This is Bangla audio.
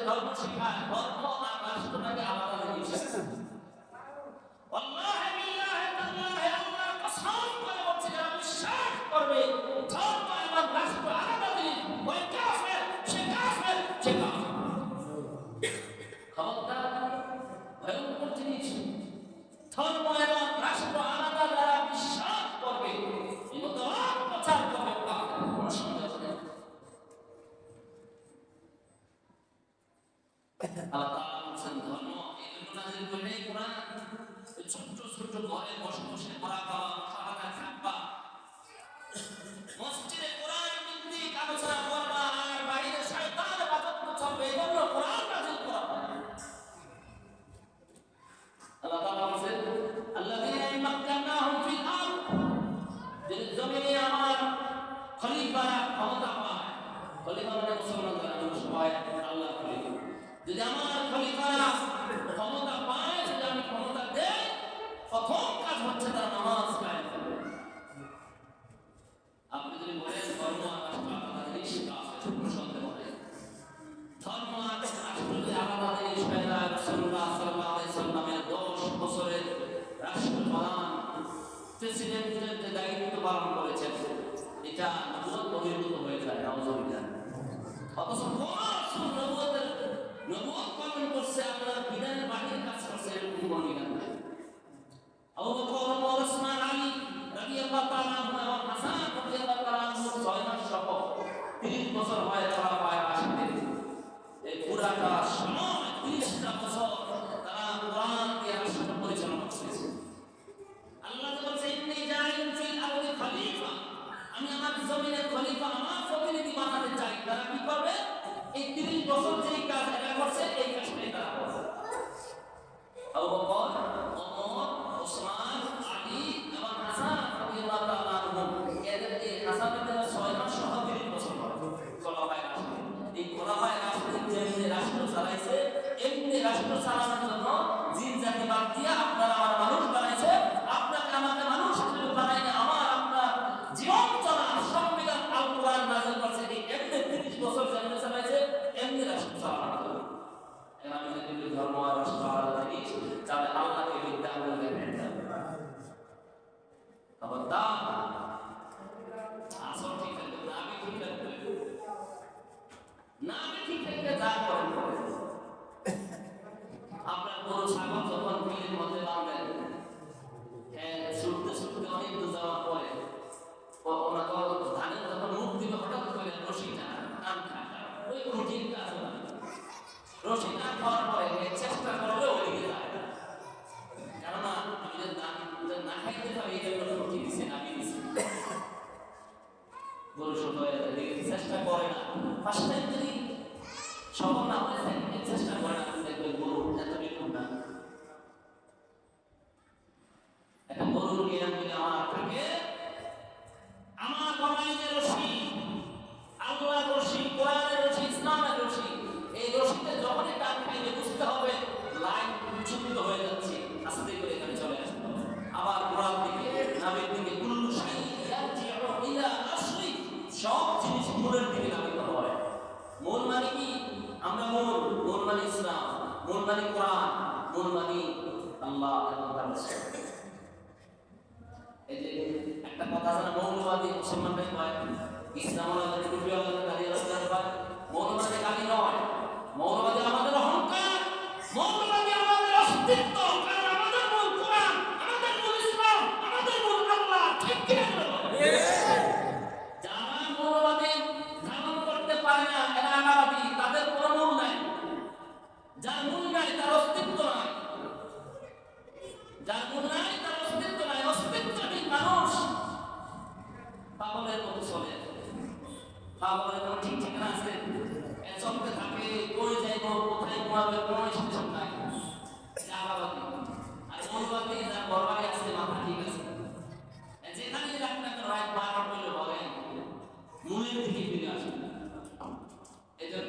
ধর্ম শেখায়, ধর্ম আর রাষ্ট্রটাকে আলাদা জিনিস। আল্লাহ বিল্লাহি তাআলা আল্লাহ কসম করে বলছে যারা বিশ্বাস করবে ধর্ম এবং রাষ্ট্র আলাদা জিনিস, ওই কাফের সে কাফের সে কাফের। খবরদার, ভয়ঙ্কর জিনিস। ধর্ম এবং রাষ্ট্র আলাদা যারা বিশ্বাস করবে এগুলো প্রচার করবে কাফের, কোনো সন্দেহ নেই। আল্লাহ তাআলা বলেন ধর্ম এগুলো নাযিল করে কোরআন ছোট ছোট ঘরে বসে বসে পড়া খাওয়া সাহায্য থাকবা, মসজিদে কোরআন ভিত্তিক আলোচনা করবা আর বাইরে শয়তান ইবাদত চলবে, এগুলো কোরআন নাযিল করা। আল্লাহ তাআলা বলেন আল্লাযীনা মাক্কানাহুম ফিল আরদ, যে জমিনে আমার খলিফারা ক্ষমতা পায়, খলিফা মানে মুসলমানরা সবাই আল্লাহর খলিফা, যদি আমার খলিফারা ক্ষমতা পায়, যদি আমি ক্ষমতা দেই, প্রথম কাজ হচ্ছে তারা নামাজ কায়েম করবে। আপনি যদি বলেন ধর্ম আর রাষ্ট্র আলাদা জিনিস, কোনো সন্দেহ নেই। ধর্ম আর রাষ্ট্র যদি আলাদা জিনিস হয়ে যায়, রাসূলুল্লাহ সাল্লাল্লাহু আলাইহি সাল্লামের 10 বছরের রাষ্ট্রপ্রধান প্রেসিডেন্টের যে দায়িত্ব পালন করেছেন, এটা নবুয়ত বহির্ভূত হয়ে যায়। নাউযুবিল্লাহ। অথচ নবুয়ত পালন করছে, আপনার বিধানের বাহির কাজ করছে, এরকম কোনো বিধান নাই। আবু বকর, ওমর, ওসমান, আলী রাদিয়াল্লাহু তাআলা আনহু এবং হাসান রাদিয়াল্লাহু তাআলা আনহু 6 মাস সহ 30 বছর হয় তারা পায় আসতে। এই পুরাটা সময় 30টা বছর তারা কোরআনকে রাষ্ট্র পরিচালনা করেছে। আল্লাহ বলছে ইন্নী জাইলুন ফিল আরদি খলিফা, আমি আমার জমিনের খলিফা, আমার প্রতিনিধি বানাতে চাই। তারা কি করবে? এই 30 বছর যেই কাজ এরা করছে, এই কাজটাই তারা করবে। আবু বকর, ওমর, ওসমান, আলী এবং হাসান রাদিয়াল্লাহু তাআলা আনহু, এদের এই হাসান রাদিয়াল্লাহু 6 মাস সহ 30 বছর খলিফায়ে রাশিদ। এই খলিফায়ে রাশিদ যে রাষ্ট্র চালাইছে, এমনি রাষ্ট্র চালানোর জন্য জিন জাতি বাদ দিয়ে আপনারা আমার মানুষ বানাইছে, আপনাকে আমাকে মানুষ হিসেবে বানাইনি, আমার আপনার জীবন চলা সংবিধান আল কোরআন নাযিল করছে। এই এমনি 30 বছর যেমনি চালাইছে, এমনি রাষ্ট্র চালানো হবে। এখন আমি যদি ধর্ম আর রাষ্ট্র আলাদা জিনিস, তাহলে আল্লাহকে বিদ্যা বলবেন এটা খবরদার। আসল ঠিক থাকবে না, আমি ঠিক থাকবে না, আমি ঠিক থাকবে যা করেন করেন। আপনার গরু ছাগল যখন বিলের মধ্যে বাঁধবেন, ছুটতে ছুটতে অনেক দূর যাওয়ার পরে ওনাকে ধানের যখন মুখ দিবে, হঠাৎ করে রশিটা টান খায়, ওই খুঁটির কাজ না, রশি টান খাওয়ার পরে চেষ্টা করলে ওইদিকে যায় না। কেননা আমি যদি না খাইতে পারি, এই জন্য খুঁটি দিচ্ছে, নামিয়ে দিচ্ছে, গরু ছোট হয়ে যায়, চেষ্টা করে না। ফার্স্ট টাইম যদি সফল না হয়ে যায়, চেষ্টা করে না, দেখবেন গরু এত বিপদ না। একটা গরুর জ্ঞান যদি আমার থাকে, আমার গলায় যে রশি, আল্লাহর রশি, কোরআনের রশি, ইসলামের রশি, এই রশিতে যখনই টান খাইলে বুঝতে হবে লাইন বিচ্ছুরিত হয়ে যাচ্ছে, আস্তে করে এখানে চলে আসতে হবে। আবার কোরআন থেকে নামের দিকে কুল্লু শাইইন ইয়ারজিউ ইলা আসলি, সব জিনিস মূলের দিকে নামিত হয়। মূল মানে কি? আমরা মূল মানে ইসলাম, মূল মানে কোরআন, মূল মানে আল্লাহ এবং তার রাসূল। এই যে একটা কথা আছে না, মৌলবাদী মুসলমানরাই কয় ইসলাম আলাদা, টুপি আলাদা, দাড়ি আলাদা। মৌলবাদী গালি নয়, মৌলবাদী আমাদের অহংকার, মৌলবাদী আমাদের অস্তিত্ব। কারণ আমাদের মূল কোরআন, আমাদের মূল ইসলাম, আমাদের মূল আল্লাহ। ঠিক কি না? যারা মৌলবাদী ধারণ করতে পারে না, এরা আনাবাদী, তাদের কোনো মূল নাই। যার মূল নাই তার অস্তিত্ব নাই, যার মূল নাই তার অস্তিত্ব নাই। অস্তিত্বহীন মানুষ পাগলের মতো চলে, পাগলের কোনো ঠিক ঠিকানা আছে, চলতে থাকে, কই যাইব, কোথায় ঘুমাবে, কোনো স্টেশন নাই। আলাবাদী আর মৌলবাদী, যার বরবাদী আছে, মাথা ঠিক আছে, যেখানে যদি আপনাকে রাত 12 বলে বলেন, মূলের দিকে ফিরে আসেন। এই জন্য